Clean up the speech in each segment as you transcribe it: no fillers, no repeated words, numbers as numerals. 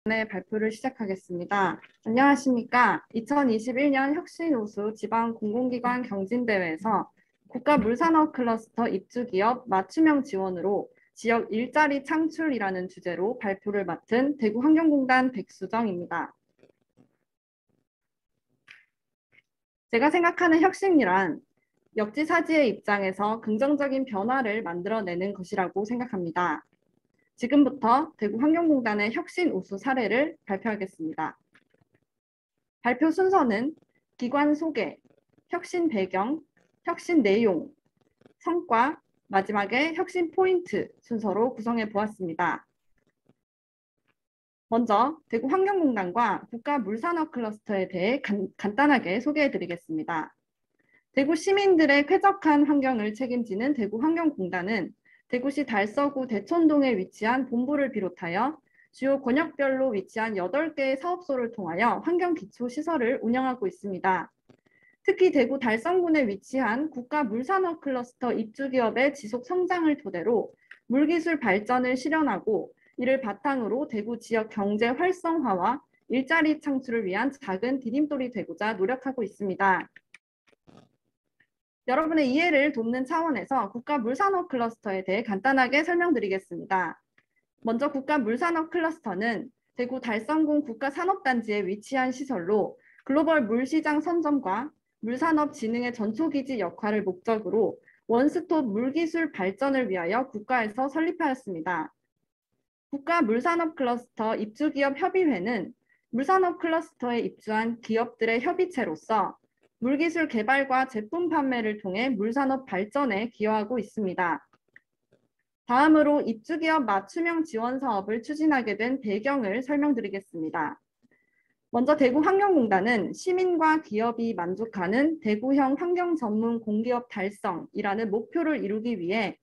발표를 시작하겠습니다. 안녕하십니까. 2021년 혁신우수 지방공공기관 경진대회에서 국가물산업 클러스터 입주기업 맞춤형 지원으로 지역 일자리 창출이라는 주제로 발표를 맡은 대구환경공단 백수정입니다. 제가 생각하는 혁신이란 역지사지의 입장에서 긍정적인 변화를 만들어내는 것이라고 생각합니다. 지금부터 대구환경공단의 혁신 우수 사례를 발표하겠습니다. 발표 순서는 기관 소개, 혁신 배경, 혁신 내용, 성과, 마지막에 혁신 포인트 순서로 구성해 보았습니다. 먼저 대구환경공단과 국가물산업 클러스터에 대해 간단하게 소개해 드리겠습니다. 대구 시민들의 쾌적한 환경을 책임지는 대구환경공단은 대구시 달서구 대촌동에 위치한 본부를 비롯하여 주요 권역별로 위치한 8개의 사업소를 통하여 환경기초시설을 운영하고 있습니다. 특히 대구 달성군에 위치한 국가물산업 클러스터 입주기업의 지속 성장을 토대로 물기술 발전을 실현하고 이를 바탕으로 대구 지역 경제 활성화와 일자리 창출을 위한 작은 디딤돌이 되고자 노력하고 있습니다. 여러분의 이해를 돕는 차원에서 국가물산업 클러스터에 대해 간단하게 설명드리겠습니다. 먼저 국가물산업 클러스터는 대구 달성군 국가산업단지에 위치한 시설로 글로벌 물시장 선점과 물산업 진흥의 전초기지 역할을 목적으로 원스톱 물기술 발전을 위하여 국가에서 설립하였습니다. 국가물산업 클러스터 입주기업 협의회는 물산업 클러스터에 입주한 기업들의 협의체로서 물기술 개발과 제품 판매를 통해 물산업 발전에 기여하고 있습니다. 다음으로 입주기업 맞춤형 지원 사업을 추진하게 된 배경을 설명드리겠습니다. 먼저 대구환경공단은 시민과 기업이 만족하는 대구형 환경전문 공기업 달성이라는 목표를 이루기 위해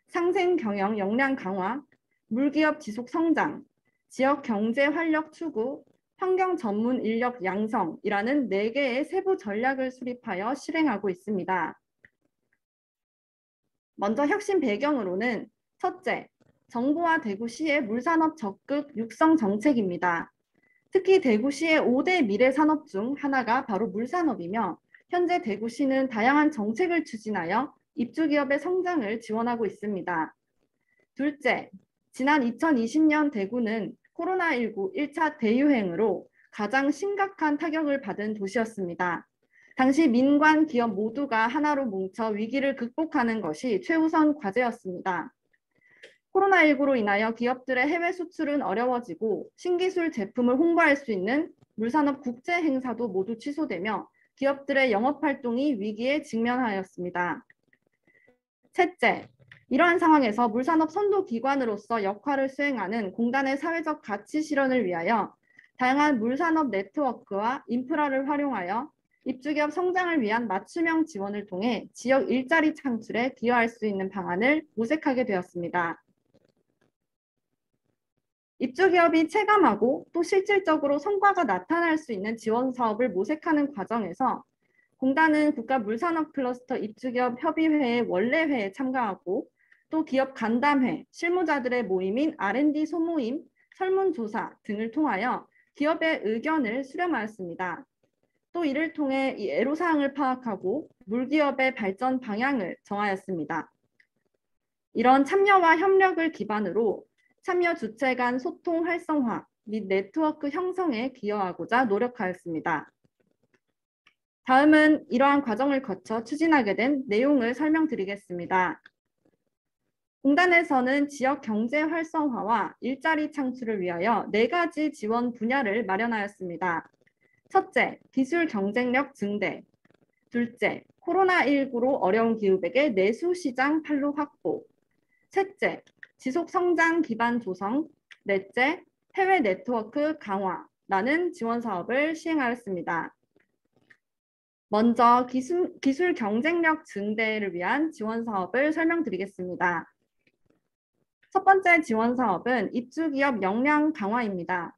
상생경영 역량 강화, 물기업 지속 성장, 지역 경제 활력 추구, 환경 전문 인력 양성이라는 4개의 세부 전략을 수립하여 실행하고 있습니다. 먼저 혁신 배경으로는 첫째, 정부와 대구시의 물산업 적극 육성 정책입니다. 특히 대구시의 5대 미래 산업 중 하나가 바로 물산업이며 현재 대구시는 다양한 정책을 추진하여 입주기업의 성장을 지원하고 있습니다. 둘째, 지난 2020년 대구는 코로나19 1차 대유행으로 가장 심각한 타격을 받은 도시였습니다. 당시 민관 기업 모두가 하나로 뭉쳐 위기를 극복하는 것이 최우선 과제였습니다. 코로나19로 인하여 기업들의 해외 수출은 어려워지고 신기술 제품을 홍보할 수 있는 물산업 국제 행사도 모두 취소되며 기업들의 영업활동이 위기에 직면하였습니다. 셋째, 이러한 상황에서 물산업 선도기관으로서 역할을 수행하는 공단의 사회적 가치 실현을 위하여 다양한 물산업 네트워크와 인프라를 활용하여 입주기업 성장을 위한 맞춤형 지원을 통해 지역 일자리 창출에 기여할 수 있는 방안을 모색하게 되었습니다. 입주기업이 체감하고 또 실질적으로 성과가 나타날 수 있는 지원 사업을 모색하는 과정에서 공단은 국가물산업 클러스터 입주기업 협의회의 원래회에 참가하고 또 기업 간담회, 실무자들의 모임인 R&D 소모임, 설문조사 등을 통하여 기업의 의견을 수렴하였습니다. 또 이를 통해 이 애로사항을 파악하고 물기업의 발전 방향을 정하였습니다. 이런 참여와 협력을 기반으로 참여 주체 간 소통 활성화 및 네트워크 형성에 기여하고자 노력하였습니다. 다음은 이러한 과정을 거쳐 추진하게 된 내용을 설명드리겠습니다. 공단에서는 지역 경제 활성화와 일자리 창출을 위하여 4가지 지원 분야를 마련하였습니다. 첫째, 기술 경쟁력 증대. 둘째, 코로나19로 어려운 기업에게 내수 시장 판로 확보. 셋째, 지속 성장 기반 조성. 넷째, 해외 네트워크 강화라는 지원 사업을 시행하였습니다. 먼저 기술 경쟁력 증대를 위한 지원 사업을 설명드리겠습니다. 첫 번째 지원 사업은 입주기업 역량 강화입니다.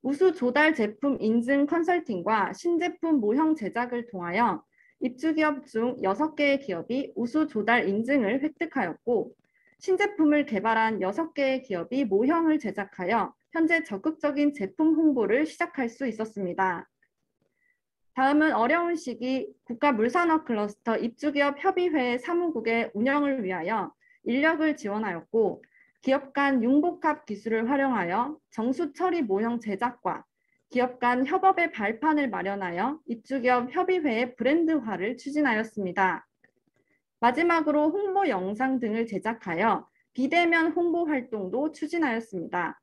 우수 조달 제품 인증 컨설팅과 신제품 모형 제작을 통하여 입주기업 중 6개의 기업이 우수 조달 인증을 획득하였고 신제품을 개발한 6개의 기업이 모형을 제작하여 현재 적극적인 제품 홍보를 시작할 수 있었습니다. 다음은 어려운 시기 국가물산업 클러스터 입주기업협의회 사무국의 운영을 위하여 인력을 지원하였고, 기업 간 융복합 기술을 활용하여 정수 처리 모형 제작과 기업 간 협업의 발판을 마련하여 입주기업 협의회의 브랜드화를 추진하였습니다. 마지막으로 홍보 영상 등을 제작하여 비대면 홍보 활동도 추진하였습니다.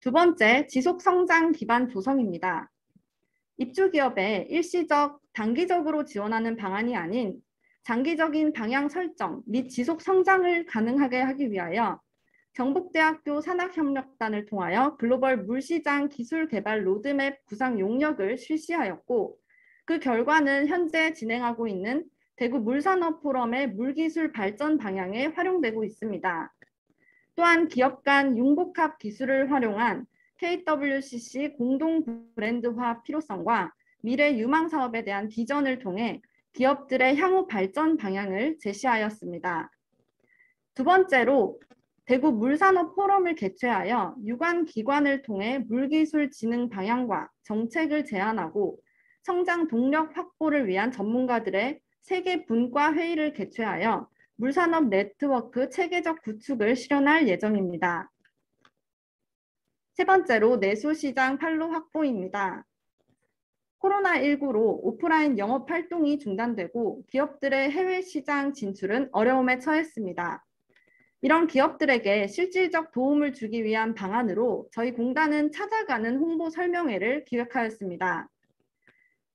두 번째, 지속 성장 기반 조성입니다. 입주기업에 일시적, 단기적으로 지원하는 방안이 아닌 장기적인 방향 설정 및 지속 성장을 가능하게 하기 위하여 경북대학교 산학협력단을 통하여 글로벌 물시장 기술 개발 로드맵 구상 용역을 실시하였고, 그 결과는 현재 진행하고 있는 대구 물산업 포럼의 물기술 발전 방향에 활용되고 있습니다. 또한 기업 간 융복합 기술을 활용한 KWCC 공동 브랜드화 필요성과 미래 유망 사업에 대한 비전을 통해 기업들의 향후 발전 방향을 제시하였습니다. 두 번째로 대구 물산업 포럼을 개최하여 유관 기관을 통해 물기술 진흥 방향과 정책을 제안하고 성장 동력 확보를 위한 전문가들의 세계 분과 회의를 개최하여 물산업 네트워크 체계적 구축을 실현할 예정입니다. 세 번째로 내수시장 판로 확보입니다. 코로나19로 오프라인 영업 활동이 중단되고 기업들의 해외 시장 진출은 어려움에 처했습니다. 이런 기업들에게 실질적 도움을 주기 위한 방안으로 저희 공단은 찾아가는 홍보 설명회를 기획하였습니다.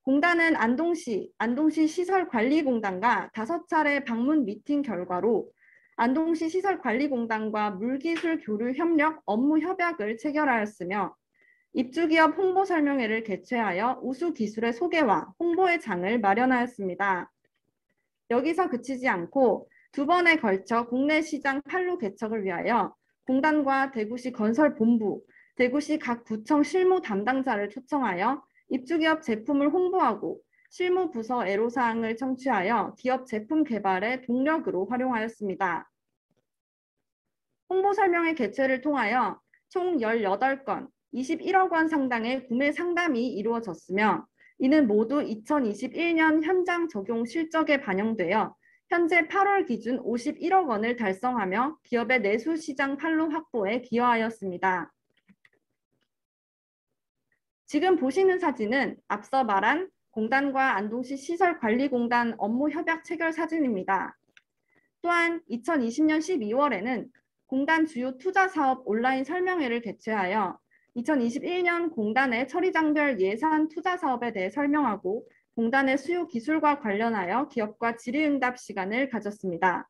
공단은 안동시 시설관리공단과 5차례 방문 미팅 결과로 안동시 시설관리공단과 물기술 교류 협력 업무 협약을 체결하였으며, 입주기업 홍보 설명회를 개최하여 우수 기술의 소개와 홍보의 장을 마련하였습니다. 여기서 그치지 않고 두 번에 걸쳐 국내 시장 판로 개척을 위하여 공단과 대구시 건설본부, 대구시 각 구청 실무 담당자를 초청하여 입주기업 제품을 홍보하고 실무 부서 애로사항을 청취하여 기업 제품 개발의 동력으로 활용하였습니다. 홍보 설명회 개최를 통하여 총 18건, 21억 원 상당의 구매 상담이 이루어졌으며, 이는 모두 2021년 현장 적용 실적에 반영되어 현재 8월 기준 51억 원을 달성하며 기업의 내수 시장 판로 확보에 기여하였습니다. 지금 보시는 사진은 앞서 말한 공단과 안동시 시설관리공단 업무 협약 체결 사진입니다. 또한 2020년 12월에는 공단 주요 투자 사업 온라인 설명회를 개최하여 2021년 공단의 처리장별 예산 투자 사업에 대해 설명하고 공단의 수요 기술과 관련하여 기업과 질의응답 시간을 가졌습니다.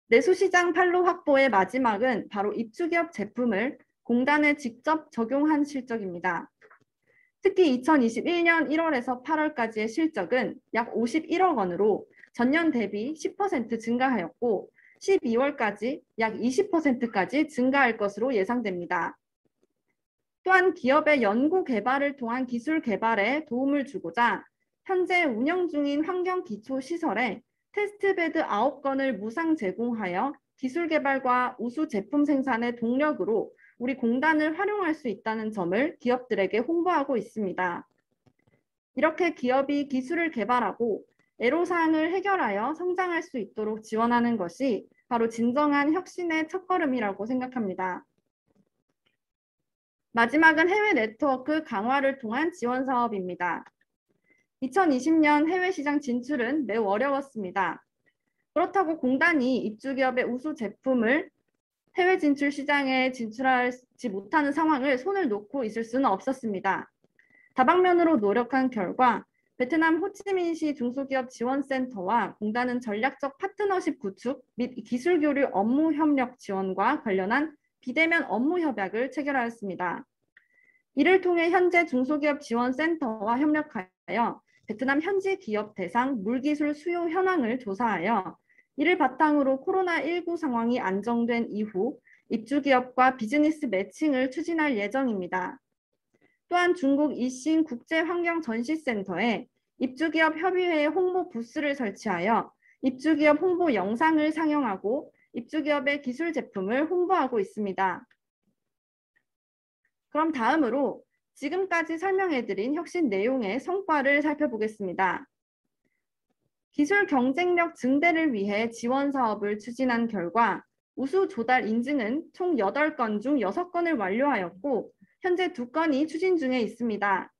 내수시장 판로 확보의 마지막은 바로 입주기업 제품을 공단에 직접 적용한 실적입니다. 특히 2021년 1월에서 8월까지의 실적은 약 51억 원으로 전년 대비 10% 증가하였고, 12월까지 약 20%까지 증가할 것으로 예상됩니다. 또한 기업의 연구 개발을 통한 기술 개발에 도움을 주고자 현재 운영 중인 환경기초시설에 테스트베드 9건을 무상 제공하여 기술 개발과 우수 제품 생산의 동력으로 우리 공단을 활용할 수 있다는 점을 기업들에게 홍보하고 있습니다. 이렇게 기업이 기술을 개발하고 애로사항을 해결하여 성장할 수 있도록 지원하는 것이 바로 진정한 혁신의 첫걸음이라고 생각합니다. 마지막은 해외 네트워크 강화를 통한 지원 사업입니다. 2020년 해외 시장 진출은 매우 어려웠습니다. 그렇다고 공단이 입주기업의 우수 제품을 해외 진출 시장에 진출하지 못하는 상황을 손을 놓고 있을 수는 없었습니다. 다방면으로 노력한 결과 베트남 호치민시 중소기업 지원센터와 공단은 전략적 파트너십 구축 및 기술 교류 업무 협력 지원과 관련한 비대면 업무 협약을 체결하였습니다. 이를 통해 현재 중소기업 지원센터와 협력하여 베트남 현지 기업 대상 물기술 수요 현황을 조사하여 이를 바탕으로 코로나19 상황이 안정된 이후 입주기업과 비즈니스 매칭을 추진할 예정입니다. 또한 중국 이신 국제환경전시센터에 입주기업 협의회의 홍보 부스를 설치하여 입주기업 홍보 영상을 상영하고 입주기업의 기술 제품을 홍보하고 있습니다. 그럼 다음으로 지금까지 설명해드린 혁신 내용의 성과를 살펴보겠습니다. 기술 경쟁력 증대를 위해 지원 사업을 추진한 결과 우수 조달 인증은 총 8건 중 6건을 완료하였고 현재 2건이 추진 중에 있습니다.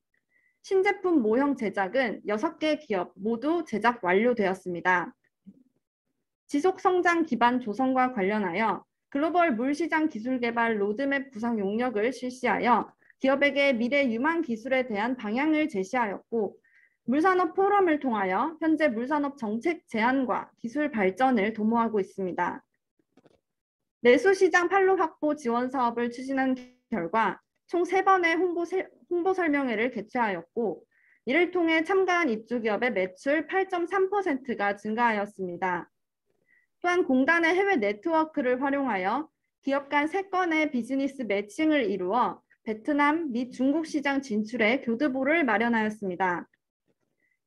신제품 모형 제작은 6개 기업 모두 제작 완료되었습니다. 지속성장 기반 조성과 관련하여 글로벌 물시장 기술개발 로드맵 구상 용역을 실시하여 기업에게 미래 유망 기술에 대한 방향을 제시하였고 물산업 포럼을 통하여 현재 물산업 정책 제안과 기술 발전을 도모하고 있습니다. 내수시장 판로 확보 지원 사업을 추진한 결과 총 3번의 홍보 설명회를 개최하였고 이를 통해 참가한 입주기업의 매출 8.3%가 증가하였습니다. 또한 공단의 해외 네트워크를 활용하여 기업 간 3건의 비즈니스 매칭을 이루어 베트남 및 중국 시장 진출에 교두보를 마련하였습니다.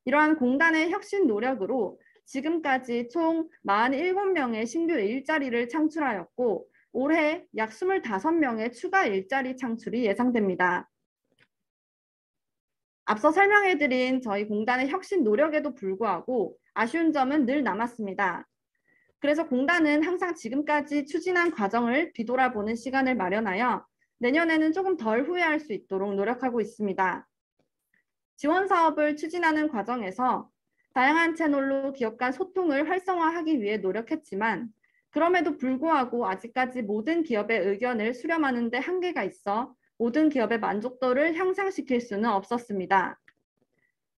이러한 공단의 혁신 노력으로 지금까지 총 47명의 신규 일자리를 창출하였고 올해 약 25명의 추가 일자리 창출이 예상됩니다. 앞서 설명해드린 저희 공단의 혁신 노력에도 불구하고 아쉬운 점은 늘 남았습니다. 그래서 공단은 항상 지금까지 추진한 과정을 뒤돌아보는 시간을 마련하여 내년에는 조금 덜 후회할 수 있도록 노력하고 있습니다. 지원 사업을 추진하는 과정에서 다양한 채널로 기업 간 소통을 활성화하기 위해 노력했지만 그럼에도 불구하고 아직까지 모든 기업의 의견을 수렴하는 데 한계가 있어 모든 기업의 만족도를 향상시킬 수는 없었습니다.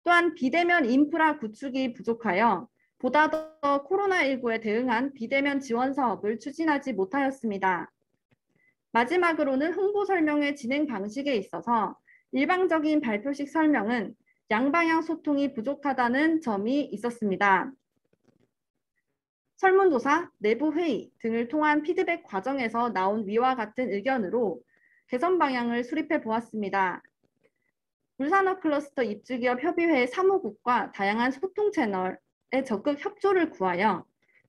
또한 비대면 인프라 구축이 부족하여 보다 더 코로나19에 대응한 비대면 지원 사업을 추진하지 못하였습니다. 마지막으로는 홍보 설명회 진행 방식에 있어서 일방적인 발표식 설명은 양방향 소통이 부족하다는 점이 있었습니다. 설문조사, 내부 회의 등을 통한 피드백 과정에서 나온 위와 같은 의견으로 개선 방향을 수립해 보았습니다. 물산업 클러스터 입주기업 협의회 사무국과 다양한 소통 채널에 적극 협조를 구하여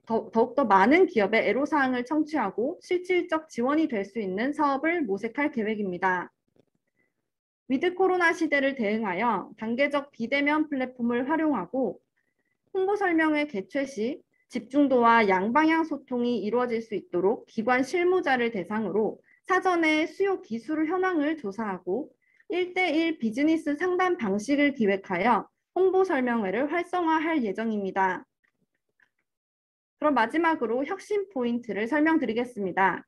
더욱더 많은 기업의 애로사항을 청취하고 실질적 지원이 될 수 있는 사업을 모색할 계획입니다. 위드 코로나 시대를 대응하여 단계적 비대면 플랫폼을 활용하고 홍보 설명회 개최 시 집중도와 양방향 소통이 이루어질 수 있도록 기관 실무자를 대상으로 사전에 수요 기술 현황을 조사하고 1대1 비즈니스 상담 방식을 기획하여 홍보 설명회를 활성화할 예정입니다. 그럼 마지막으로 혁신 포인트를 설명드리겠습니다.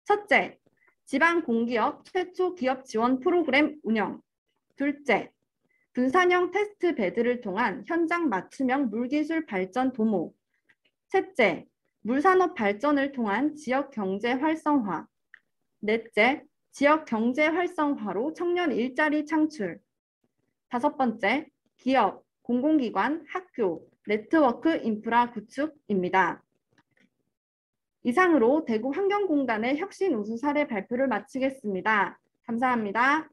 첫째, 지방 공기업 최초 기업 지원 프로그램 운영. 둘째, 분산형 테스트 베드를 통한 현장 맞춤형 물기술 발전 도모. 셋째, 물산업 발전을 통한 지역 경제 활성화. 넷째, 지역 경제 활성화로 청년 일자리 창출. 다섯 번째, 기업, 공공기관, 학교, 네트워크 인프라 구축입니다. 이상으로 대구 환경공단의 혁신 우수 사례 발표를 마치겠습니다. 감사합니다.